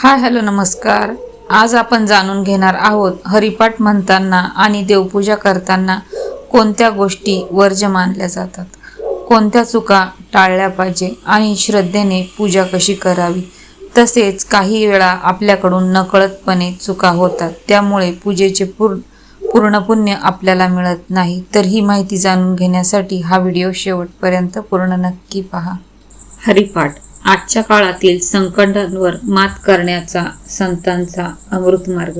Hi hello नमस्कार. आज आपण जाणून घेणार आहोत हरिपाठ म्हणताना आणि देवपूजा करताना कोणत्या गोष्टी वर्ज्य मानल्या जातात, कोणत्या चुका टाळल्या पाहिजे आणि श्रद्धेने पूजा कशी करावी. तसेच काही वेळा आपल्याकडून नकळतपणे चुका होतात, त्यामुळे पूजेचे पूर्ण पुण्य आपल्याला मिळत नाही. तर ही माहिती जाणून घेण्यासाठी हा व्हिडिओ शेवटपर्यंत पूर्ण नक्की पहा. हरिपाठ आजच्या काळातील संकटांवर मात करण्याचा संतांचा अमृत मार्ग.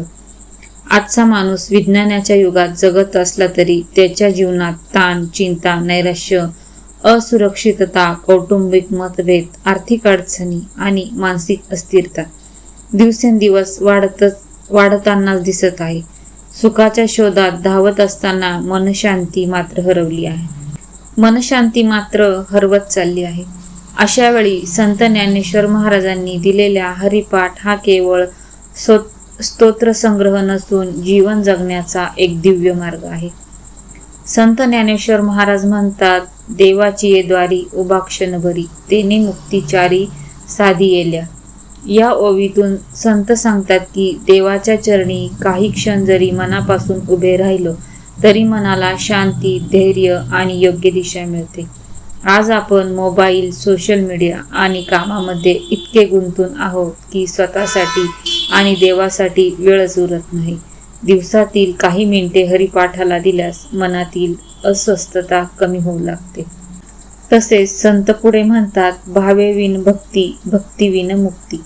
आजचा माणूस विज्ञानाच्या युगात जगत असला तरी त्याच्या जीवनात ताण, चिंता, नैराश्य, असुरक्षितता, कौटुंबिक मतभेद, आर्थिक अडचणी आणि मानसिक अस्थिरता दिवसेंदिवस वाढतानाच दिसत आहे. सुखाच्या शोधात धावत असताना मनशांती मात्र हरवत चालली आहे. अशा वेळी संत ज्ञानेश्वर महाराजांनी दिलेल्या हरिपाठ हा केवळ स्तोत्रसंग्रह नसून जीवन जगण्याचा एक दिव्य मार्ग आहे. संत ज्ञानेश्वर महाराज म्हणतात, देवाची ये द्वारी उभा क्षण भरी, तेने मुक्तिचारी साधी येल्या. या ओवीतून संत सांगतात की देवाच्या चरणी काही क्षण जरी मनापासून उभे राहिलो तरी मनाला शांती, धैर्य आणि योग्य दिशा मिळते. आज आपण मोबाईल, सोशल मीडिया आणि कामामध्ये इतके गुंतून आहोत की स्वतःसाठी आणि देवासाठी वेळच उरत नाही. दिवसातील काही मिनिटे हरिपाठाला दिल्यास मनातील अस्वस्थता कमी होऊ लागते. तसेच संत पुढे म्हणतात, भावे विन भक्ती, भक्ती विन मुक्ती.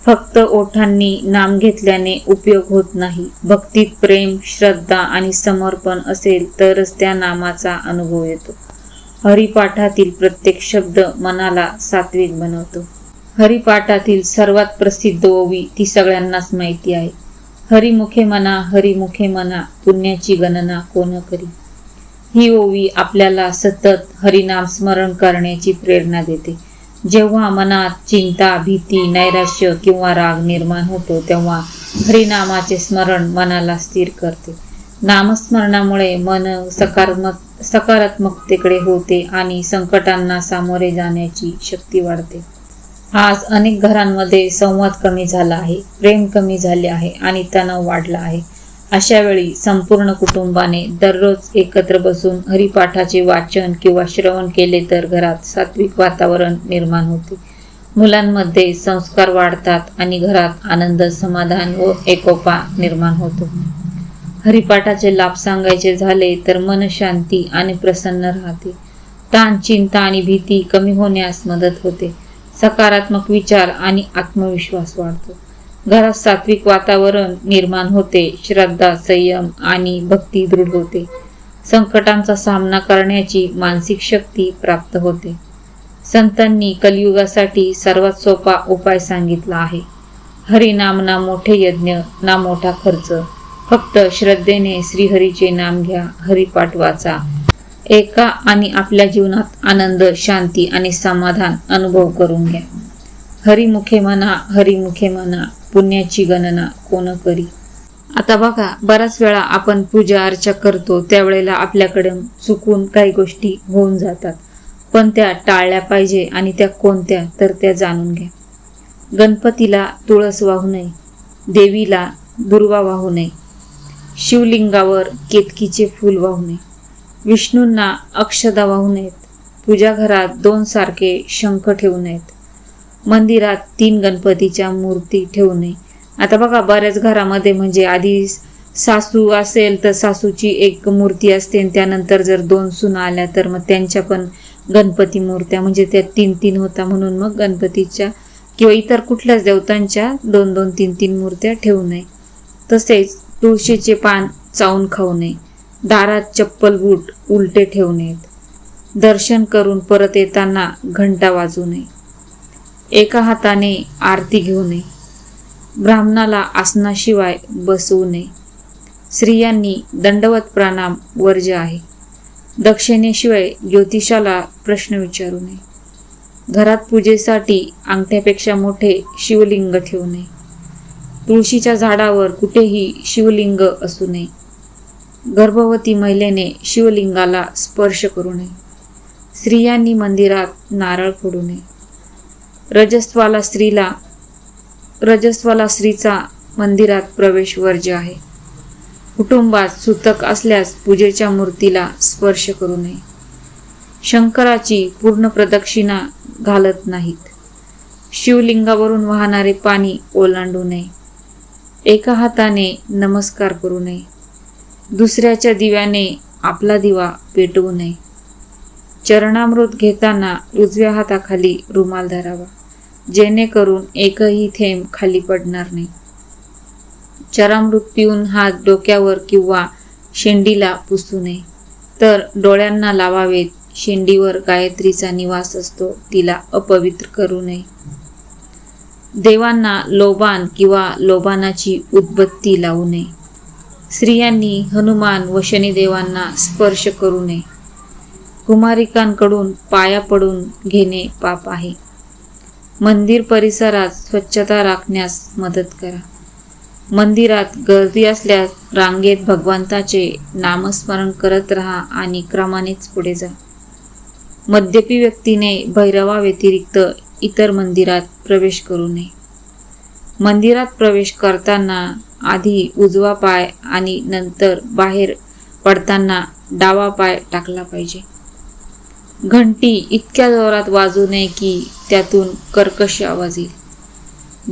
फक्त ओठांनी नाम घेतल्याने उपयोग होत नाही. भक्तीत प्रेम, श्रद्धा आणि समर्पण असेल तरच त्या नामाचा अनुभव येतो. हरिपाठातील प्रत्येक शब्द मनाला सात्विक बनवतो. हरिपाठातील सर्वात प्रसिद्ध ओवी ती सगळ्यांनाच माहिती आहे. हरिमुखे मना, पुण्याची गणना कोण करी. ही ओवी आपल्याला सतत हरिनाम स्मरण करण्याची प्रेरणा देते. जेव्हा मनात चिंता, भीती, नैराश्य किंवा राग निर्माण होतो तेव्हा हरिनामाचे स्मरण मनाला स्थिर करते. नामस्मरणामुळे मन सकारात्मकतेकडे होते आणि संकटांना सामोरे जाण्याची शक्ती वाढते. आज अनेक घरांमध्ये संवाद कमी झाला आहे, प्रेम कमी झाले आहे आणि तणाव वाढला आहे. अशा वेळी संपूर्ण कुटुंबाने दररोज एकत्र बसून हरिपाठाचे वाचन किंवा श्रवण केले तर घरात सात्विक वातावरण निर्माण होते. मुलांमध्ये संस्कार वाढतात आणि घरात आनंद, समाधान व एकोपा निर्माण होतो. हरिपाठाचे लाभ सांगायचे झाले तर मन शांती आणि प्रसन्न राहते. ताण, चिंता आणि भीती कमी होण्यास मदत होते. सकारात्मक विचार आणि आत्मविश्वास वाढतो. घरात सात्विक वातावरण निर्माण होते. श्रद्धा, संयम आणि भक्ती दृढ होते. संकटांचा सामना करण्याची मानसिक शक्ती प्राप्त होते. संतांनी कलियुगासाठी सर्वात सोपा उपाय सांगितला आहे. हरिनाम ना मोठे यज्ञ ना मोठा खर्च. फक्त श्रद्धेने श्रीहरीचे नाम घ्या, हरिपाठ वाचा, एका आणि आपल्या जीवनात आनंद, शांती आणि समाधान अनुभव करून घ्या. हरिमुखे मना, पुण्याची गणना कोण करी. आता बघा, बऱ्याच वेळा आपण पूजा अर्चा करतो त्यावेळेला आपल्याकडून चुकून काही गोष्टी होऊन जातात, पण त्या टाळल्या पाहिजे. आणि त्या कोणत्या तर त्या जाणून घ्या. गणपतीला तुळस वाहू नये, देवीला दुर्वा वाहू नये, शिवलिंगावर केतकीचे फूल वाहू नये, विष्णूंना अक्षदा वाहू नयेत, पूजाघरात 2 सारखे शंख ठेवू नयेत, मंदिरात 3 गणपतीच्या मूर्ती ठेवू नये. आता बघा, बऱ्याच घरामध्ये म्हणजे आधी सासू असेल तर सासूची एक मूर्ती असते आणि त्यानंतर जर 2 सुना आल्या तर मग त्यांच्या पण गणपती मूर्त्या, म्हणजे त्या 3-3 होता म्हणून मग गणपतीच्या किंवा इतर कुठल्याच देवतांच्या 2-2, 3-3 मूर्त्या ठेवू नये. तसेच तुळशीचे पान चावून खाऊ नये, दारात चप्पल बूट उलटे ठेवू नयेत, दर्शन करून परत येताना घंटा वाजवू नये, एका हाताने आरती घेऊ नये, ब्राह्मणाला आसनाशिवाय बसवू नये, स्त्रियांनी दंडवत प्रणाम वर्ज्य आहे, दक्षिणेशिवाय ज्योतिषाला प्रश्न विचारू नये, घरात पूजेसाठी अंगठ्यापेक्षा मोठे शिवलिंग ठेवू नये, तुळशीच्या झाडावर कुठेही शिवलिंग असू नये, गर्भवती महिलेने शिवलिंगाला स्पर्श करू नये, स्त्रियांनी मंदिरात नारळ फोडू नये, रजस्वाला स्त्रीला रजस्वाला स्त्रीचा मंदिरात प्रवेश वर्ज्य आहे. कुटुंबात सुतक असल्यास पूजेच्या मूर्तीला स्पर्श करू नये. शंकराची पूर्ण प्रदक्षिणा घालत नाहीत. शिवलिंगावरून वाहणारे पाणी ओलांडू नये. एका हाताने नमस्कार करू नये. दुसऱ्याच्या दिव्याने आपला दिवा पेटवू नये. चरणामृत घेताना उजव्या हाताखाली रुमाल धरावा, जेणेकरून एकही थेंब खाली पडणार नाही. चरणामृत पिऊन हात डोक्यावर किंवा शेंडीला पुसू नये, तर डोळ्यांना लावावेत. शेंडीवर गायत्रीचा निवास असतो, तिला अपवित्र करू नये. देवांना लोबान किंवा लोबानाची उदबत्ती लावू नये. स्त्रियांनी हनुमान व शनिदेवांना स्पर्श करू नये. कुमारिकांकडून पाया पडून घेणे पाप आहे. मंदिर परिसरात स्वच्छता राखण्यास मदत करा. मंदिरात गर्दी असल्यास रांगेत भगवंताचे नामस्मरण करत राहा आणि क्रमानेच पुढे जा. मद्यपी व्यक्तीने भैरवाव्यतिरिक्त इतर मंदिरात प्रवेश करू नये. मंदिरात प्रवेश करताना आधी उजवा पाय आणि नंतर बाहेर पडताना डावा पाय टाकला पाहिजे. घंटी इतक्या जोरात वाजू नये की त्यातून कर्कश आवाज येईल.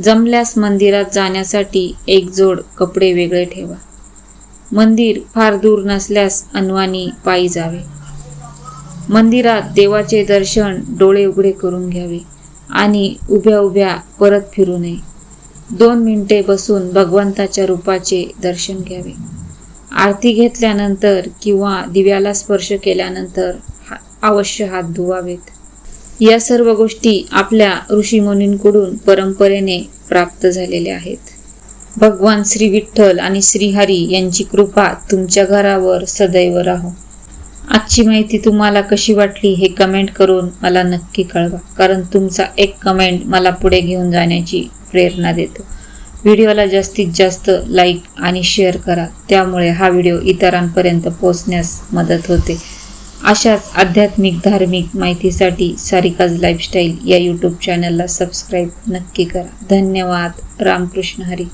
जमल्यास मंदिरात जाण्यासाठी एक जोड कपडे वेगळे ठेवा. मंदिर फार दूर नसल्यास अनवाणी पायी जावे. मंदिरात देवाचे दर्शन डोळे उघडे करून घ्यावे आणि उभ्या उभ्या परत फिरू नये. 2 मिनिटे बसून भगवंताच्या रूपाचे दर्शन घ्यावे. आरती घेतल्यानंतर किंवा दिव्याला स्पर्श केल्यानंतर अवश्य हात धुवावेत. या सर्व गोष्टी आपल्या ऋषीमुनींकडून परंपरेने प्राप्त झालेल्या आहेत. भगवान श्री विठ्ठल आणि श्रीहरी यांची कृपा तुमच्या घरावर सदैव राहो. आजची माहिती तुम्हाला कशी वाटली हे कमेंट करून मला नक्की कळवा, कारण तुमचा एक कमेंट मला पुढे घेऊन जाण्याची प्रेरणा देतो. व्हिडिओला जास्तीत जास्त लाईक आणि शेअर करा, त्यामुळे हा व्हिडिओ इतरांपर्यंत पोहोचण्यास मदत होते. अशाच आध्यात्मिक धार्मिक माहितीसाठी सारिकाज लाईफस्टाईल या यूट्यूब चॅनलला सबस्क्राईब नक्की करा. धन्यवाद. रामकृष्ण हरी.